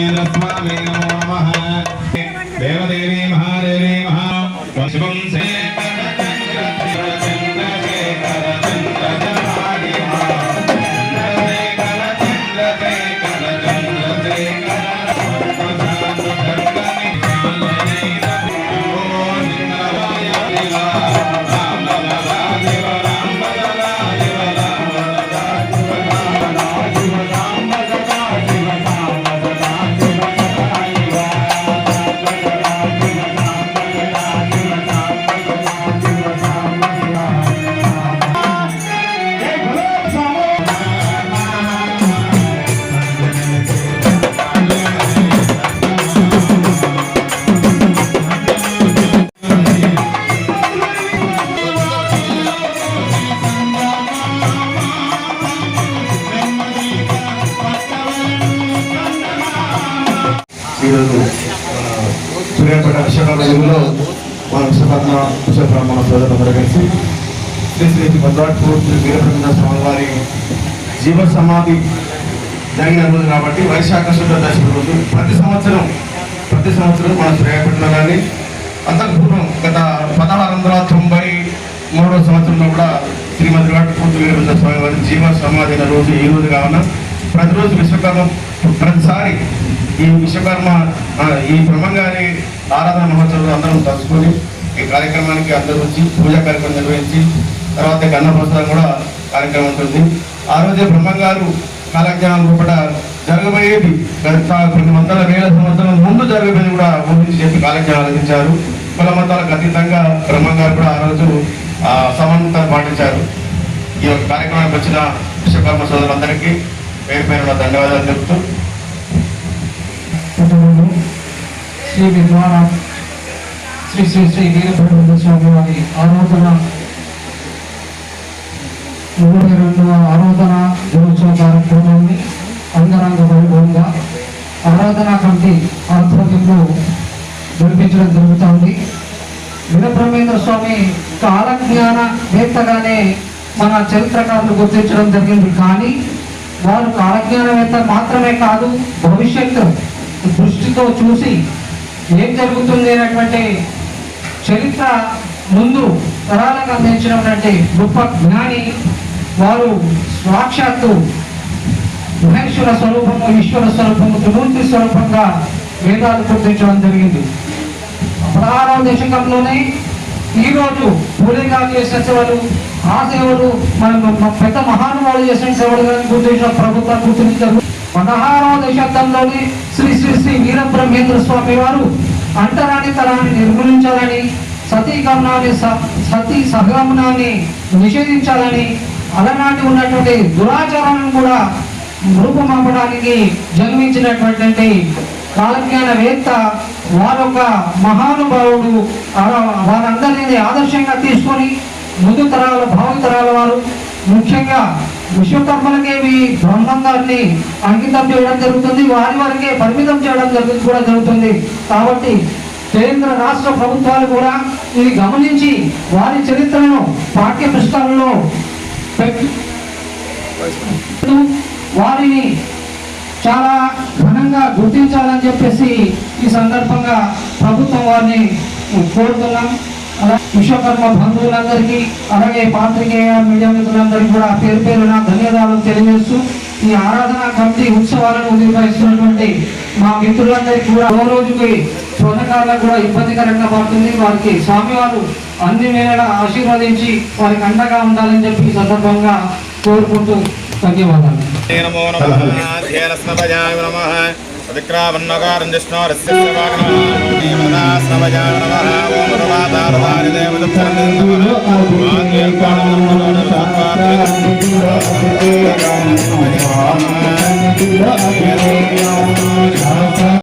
वीरभद्रमेन्द्र स्वामी नमो नमः। देवदेवी महादेवी शिवं से సూర్యాపేట విశాఖలో మన విశ్వబ్రహ్మణ సోదరులందరూ కలిసి శ్రీ శ్రీ భద్రాపూర్ వీరబ్రహ్మేంద్ర స్వామి వారి జీవ సమాధి జరిగిన రోజు కాబట్టి వైశాఖ శుద్ధ దశమి రోజు ప్రతి సంవత్సరం మన సూర్యాపేటలో కానీ అంతకుపూర్వం గత 1693 సంవత్సరంలో కూడా శ్రీ భద్రాపూర్ వీరబ్రహ్మేంద్ర స్వామి వారి జీవ సమాధి అయిన రోజు ఈ రోజు కావున ప్రతిరోజు ప్రతిసారి ఈ విశ్వకర్మ ఈ బ్రహ్మంగారి ఆరాధన మహోత్సవం అందరం తలుచుకొని ఈ కార్యక్రమానికి అందరూ వచ్చి పూజా కార్యక్రమం నిర్వహించి తర్వాత అన్నప్రసాదం కూడా కార్యక్రమం ఉంటుంది. ఆ రోజే బ్రహ్మంగారు కాలజ్ఞానం లోపల జరగబోయేది కొన్ని వందల వేల సంవత్సరాల ముందు జరగబోయేది కూడా ఊహించి చెప్పి కాలజ్ఞానం అందించారు. కుల మతాలకు అతీతంగా బ్రహ్మంగారు కూడా ఆ రోజు సమానతను పాటించారు. ఈ యొక్క కార్యక్రమానికి వచ్చిన విశ్వకర్మ సోదరులందరికీ పేరు పేరున ధన్యవాదాలు చెప్తూ శ్రీ విద్వాన శ్రీ శ్రీ శ్రీ వీరబ్రహ్మేంద్ర స్వామి వారి ఆరాధన 32వ ఆరాధన దినోత్సవ కార్యక్రమాన్ని అంగరంగ వైభవంగా ఆరాధనా కమిటీ ఆధ్వర్యంలో జరిపించడం జరుగుతుంది. వీరబ్రహ్మేంద్ర స్వామి కాలజ్ఞాన వేత్తగానే మన చరిత్రకారులు గుర్తించడం జరిగింది. కానీ వారు కాలజ్ఞానవేత్త మాత్రమే కాదు, భవిష్యత్తు దృష్టితో చూసి ఏం జరుగుతుంది అనేటువంటి చరిత్ర ముందు తరాలకు అందించినటువంటి గొప్ప జ్ఞాని. వారు సాక్షాత్తు మహేశ్వర స్వరూపము, ఈశ్వర స్వరూపము, త్రిమూర్తి స్వరూపంగా వేదాలు గుర్తించడం జరిగింది. 16వ దశకంలోనే ఈరోజు పూలేగా చేసిన సేవలు, ఆ సేవలు మనం పెద్ద మహానుభావులు చేసిన సేవలు గుర్తించిన ప్రభుత్వం గుర్తించారు. 16వ దశాబ్దంలోనే శ్రీ శ్రీ శ్రీ వీరబ్రహ్మేంద్ర స్వామి వారు అంటరాని తరాన్ని నిర్మూలించాలని, సతీ సహగమనాన్ని నిషేధించాలని, అలనాటి ఉన్నటువంటి దురాచారాలను కూడా రూపమాపడానికి జన్మించినటువంటి కాలజ్ఞానవేత్త, వారొక మహానుభావుడు. వారందరినీ ఆదర్శంగా తీసుకొని ముందు తరాల భావితరాల వారు ముఖ్యంగా విశ్వకర్మలకేవి బ్రహ్మంగారిని అంకితం చేయడం జరుగుతుంది, వారికే పరిమితం చేయడం జరుగుతుంది. కాబట్టి కేంద్ర రాష్ట్ర ప్రభుత్వాలు కూడా ఇది గమనించి వారి చరిత్రను పాఠ్య పుస్తకాల్లో వారిని చాలా ఘనంగా గుర్తించాలని చెప్పేసి ఈ సందర్భంగా ప్రభుత్వం వారిని కోరుతున్నాం. విశ్వకర్మ బంధువులందరికీ, అలాగే పాత్రికేయ మీడియా మిత్రులందరికీ కూడా పేరు పేరున ధన్యవాదాలు తెలియజేస్తూ ఈ ఆరాధన కమిటీ ఉత్సవాలను నిర్వహిస్తున్నటువంటి మా మిత్రులందరికీ కూడా రోజుకి శోధకారులకు కూడా ఇబ్బందికరంగా పడుతుంది. వారికి స్వామివారు అన్ని వేళలా ఆశీర్వదించి వారికి అండగా ఉండాలని చెప్పి ఈ సందర్భంగా కోరుకుంటూ ధన్యవాదాలు. విక్రావన్నకారం జిష్ణు